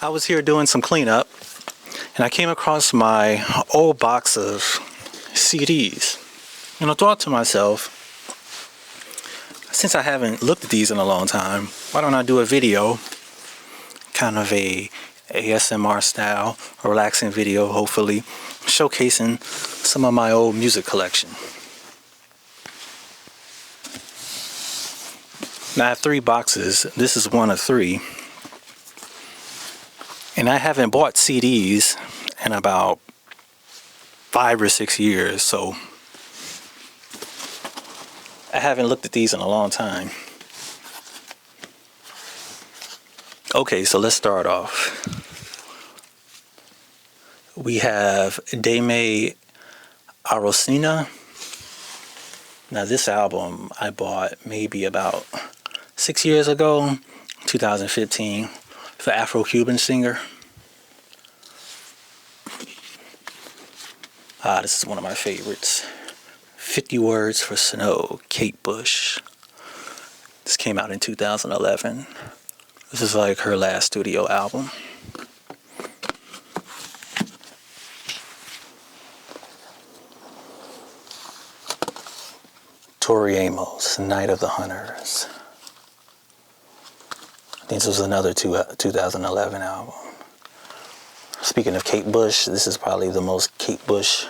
I was here doing some cleanup and I came across my old box of CDs. And I thought to myself, since I haven't looked at these in a long time, why don't I do a video, kind of a ASMR style, a relaxing video, hopefully, showcasing some of my old music collection. Now I have 3 boxes. This is one of 3. And I haven't bought CDs in about 5 or 6 years, so I haven't looked at these in a long time. Okay, so let's start off. We have Dame Arosina. Now this album I bought maybe about 6 years ago, 2015, for Afro-Cuban singer. This is one of my favorites. 50 Words for Snow, Kate Bush. This came out in 2011. This is like her last studio album. Tori Amos, Night of the Hunters. I think this was another 2011 album. Speaking of Kate Bush, this is probably the most Kate Bush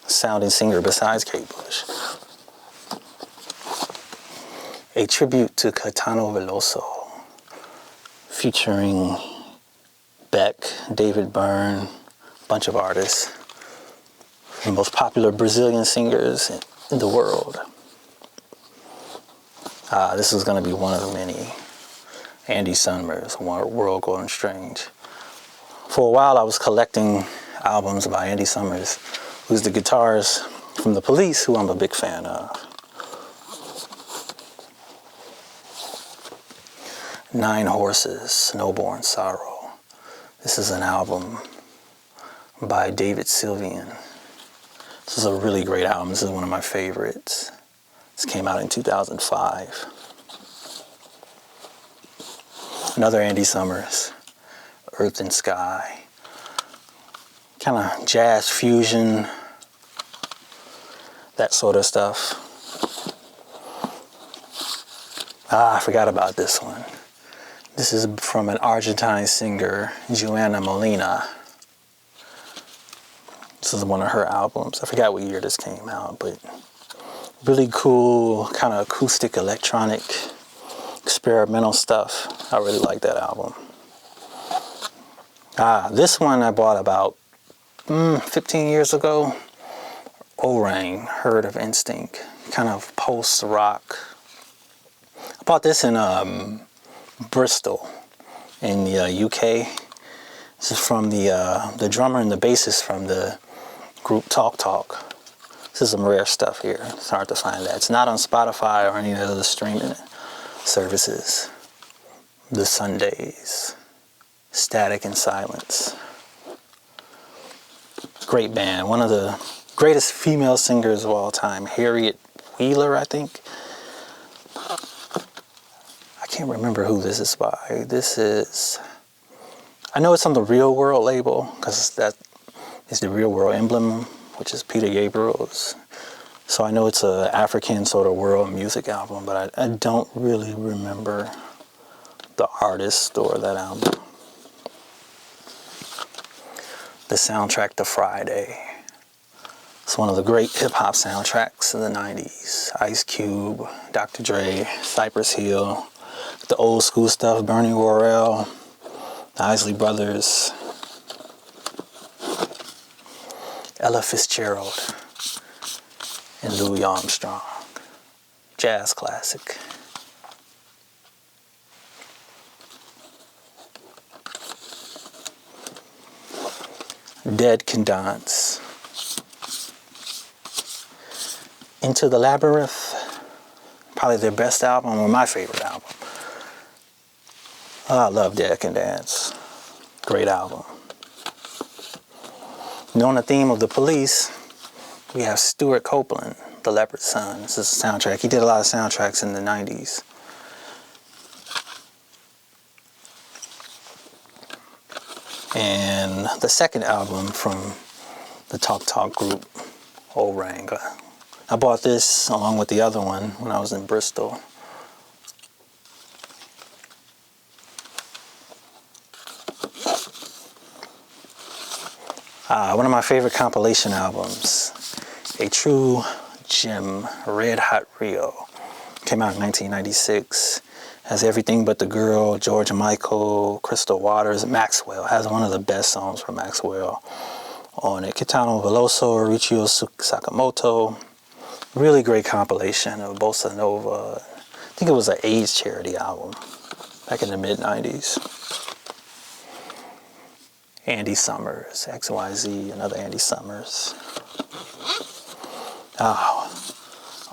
sounding singer besides Kate Bush. A tribute to Caetano Veloso, featuring Beck, David Byrne, a bunch of artists, the most popular Brazilian singers in the world. This is going to be one of the many. Andy Summers, World Going Strange. For a while I was collecting albums by Andy Summers, who's the guitarist from The Police, who I'm a big fan of. 9 Horses, Snowborn Sorrow. This is an album by David Sylvian. This is a really great album. This is one of my favorites. This came out in 2005. Another Andy Summers, Earth and Sky. Kind of jazz fusion, that sort of stuff. I forgot about this one. This is from an Argentine singer, Joana Molina. This is one of her albums. I forgot what year this came out, but really cool, kind of acoustic, electronic, experimental stuff. I really like that album. This one I bought about 15 years ago. Orang, Herd of Instinct, kind of post-rock. I bought this in Bristol in the UK. This is from the drummer and the bassist from the group Talk Talk. This is some rare stuff here. It's hard to find that. It's not on Spotify or any other streaming services. The Sundays, Static and Silence. Great band. One of the greatest female singers of all time. Harriet Wheeler, I think. I can't remember who this is by. This is... I know it's on the Real World label, because that is the Real World emblem, which is Peter Gabriel's. So I know it's an African sort of world music album, but I don't really remember the artist or that album. The soundtrack to Friday. It's one of the great hip-hop soundtracks in the 90s. Ice Cube, Dr. Dre, Cypress Hill, the old school stuff, Bernie Worrell, the Isley Brothers, Ella Fitzgerald, and Louis Armstrong. Jazz classic. Dead Can Dance. Into the Labyrinth, probably their best album, or my favorite album. I love Dead Can Dance. Great album. And on the theme of The Police, we have Stuart Copeland, The Leopard's Son. This is a soundtrack. He did a lot of soundtracks in the 90s. and the second album from the Talk Talk group, Orang. I bought this along with the other one when I was in Bristol. One of my favorite compilation albums, a true gem, Red Hot Rio. Came out in 1996. Has Everything But the Girl, George Michael, Crystal Waters, Maxwell. Has one of the best songs from Maxwell on it. Kitano Veloso, Richiyo Sakamoto. Really great compilation of Bossa Nova. I think it was an AIDS charity album back in the mid-90s. Andy Summers, XYZ, another Andy Summers.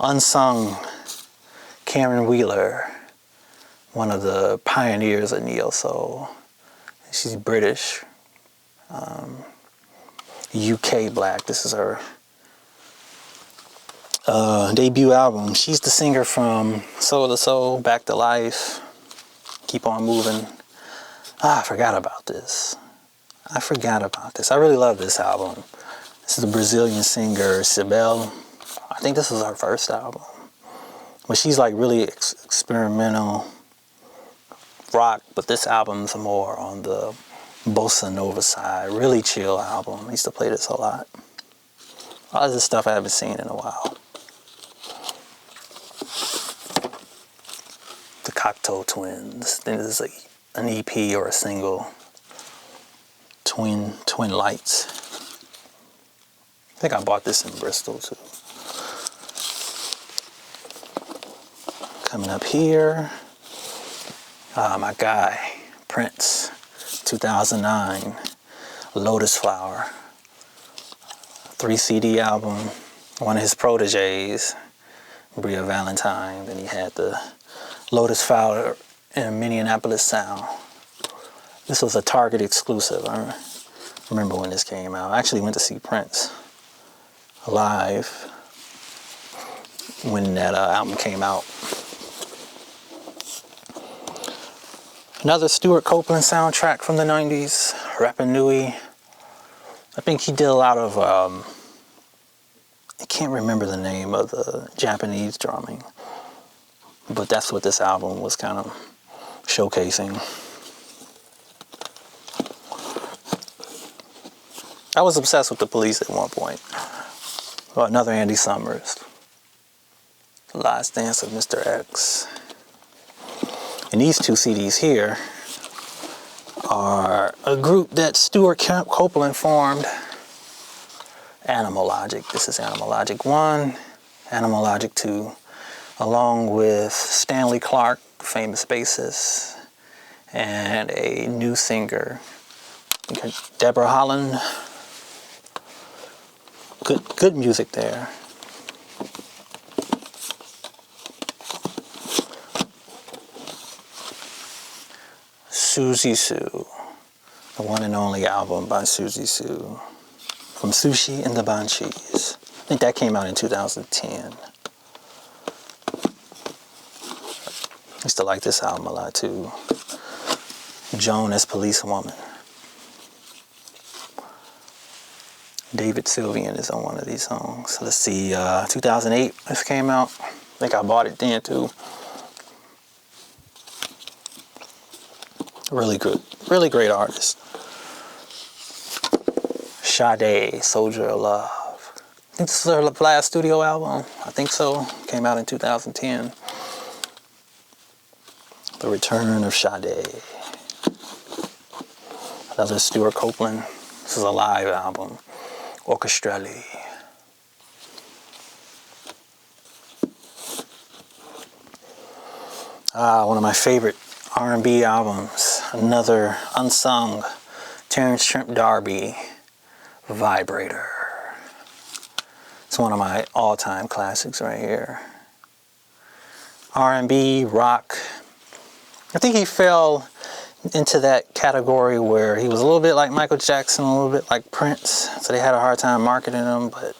Unsung Karen Wheeler, one of the pioneers of neo soul. She's British, UK black. This is her debut album. She's the singer from Soul to Soul, Back to Life, Keep On Moving. I forgot about this. I really love this album. This is a Brazilian singer, Sibel. I think this is her first album. But she's like really experimental rock, but this album's more on the Bossa Nova side. Really chill album. I used to play this a lot. A lot of this stuff I haven't seen in a while. The Cocteau Twins. I think this is an EP or a single. Twin Lights. I think I bought this in Bristol too. Coming up here, my guy, Prince, 2009, Lotus Flower, 3 CD album, one of his proteges, Bria Valentine. Then he had the Lotus Flower in Minneapolis Sound. This was a Target exclusive. I remember when this came out. I actually went to see Prince live when that album came out. Another Stuart Copeland soundtrack from the 90s, Rapa Nui. I think he did a lot of, I can't remember the name of the Japanese drumming, but that's what this album was kind of showcasing. I was obsessed with The Police at one point. Another Andy Summers. The Last Dance of Mr. X. And these 2 CDs here are a group that Stuart Copeland formed. Animal Logic. This is Animal Logic 1, Animal Logic 2, along with Stanley Clarke, famous bassist, and a new singer, Deborah Holland. Good music there. Suzy Sue, the one and only album by Suzy Sue, from Sushi and the Banshees. I think that came out in 2010. I used to like this album a lot too. Joan as Policewoman. David Sylvian is on one of these songs. Let's see, 2008 this came out. I think I bought it then too. Really good, really great artist. Sade, Soldier of Love. I think this is her last studio album. I think so. Came out in 2010. The Return of Sade. Another Stuart Copeland. This is a live album. Orchestrale. One of my favorite R&B albums. Another unsung Terence Trent D'Arby, Vibrator. It's one of my all-time classics right here. R&B, rock. I think he fell into that category where he was a little bit like Michael Jackson, a little bit like Prince, so they had a hard time marketing him, but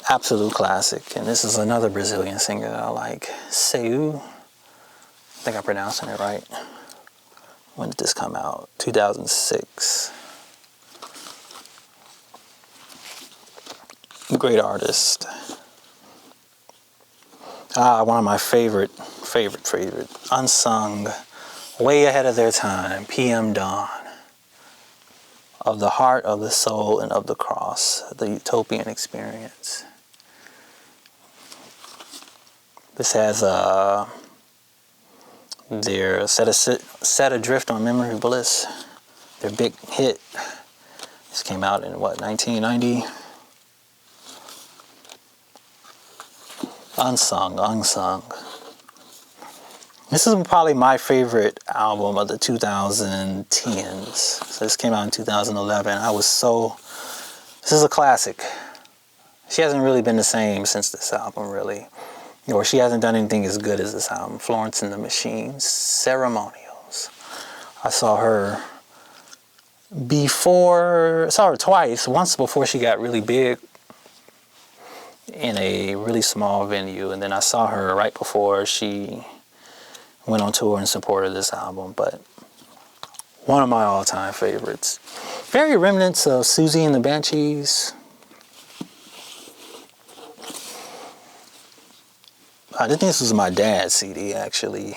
absolute classic. And this is another Brazilian singer that I like, Seu. I think I'm pronouncing it right. When did this come out? 2006. Great artist. One of my favorite, unsung, way ahead of their time, PM Dawn. Of the heart, of the soul, and of the cross, the utopian experience. This has their Set Adrift on Memory Bliss, their big hit. This came out in what, 1990? Unsung. This is probably my favorite album of the 2010s. So this came out in 2011. This is a classic. She hasn't really been the same since this album, really. Or she hasn't done anything as good as this album. Florence and the Machine, Ceremonials. I saw her twice. Once before she got really big in a really small venue. And then I saw her right before she went on tour in support of this album. But one of my all-time favorites. Very remnants of Susie and the Banshees. I think this was my dad's CD, actually.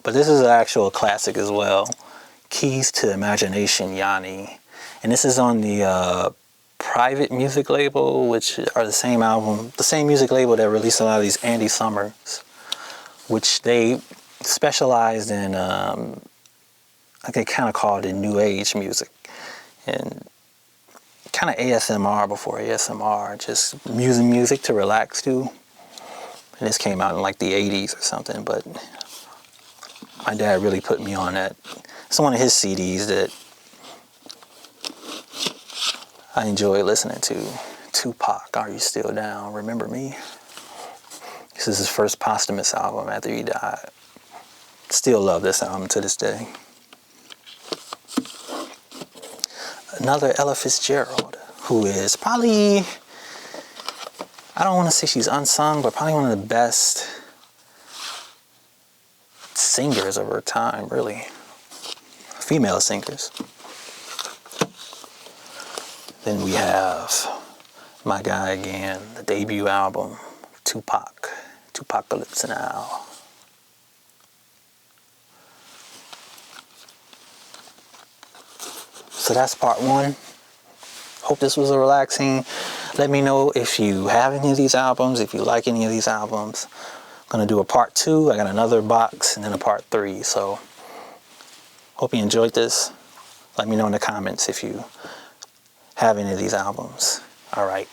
But this is an actual classic as well. Keys to Imagination, Yanni. And this is on the Private music label, which are the same music label that released a lot of these Andy Summers, which they specialized in, they kind of called it New Age music. And kind of ASMR before ASMR, just music to relax to. And this came out in like the 80s or something, but my dad really put me on that. It's one of his CDs that I enjoy listening to. Tupac, Are You Still Down? Remember Me? This is his first posthumous album after he died. Still love this album to this day. Another Ella Fitzgerald, who is probably, I don't want to say she's unsung, but probably one of the best singers of her time, really. Female singers. Then we have my guy again, the debut album, Tupacalypse Now. So that's part one. Hope this was relaxing. Let me know if you have any of these albums, if you like any of these albums. I'm going to do a part 2. I got another box and then a part 3. So hope you enjoyed this. Let me know in the comments if you have any of these albums. All right.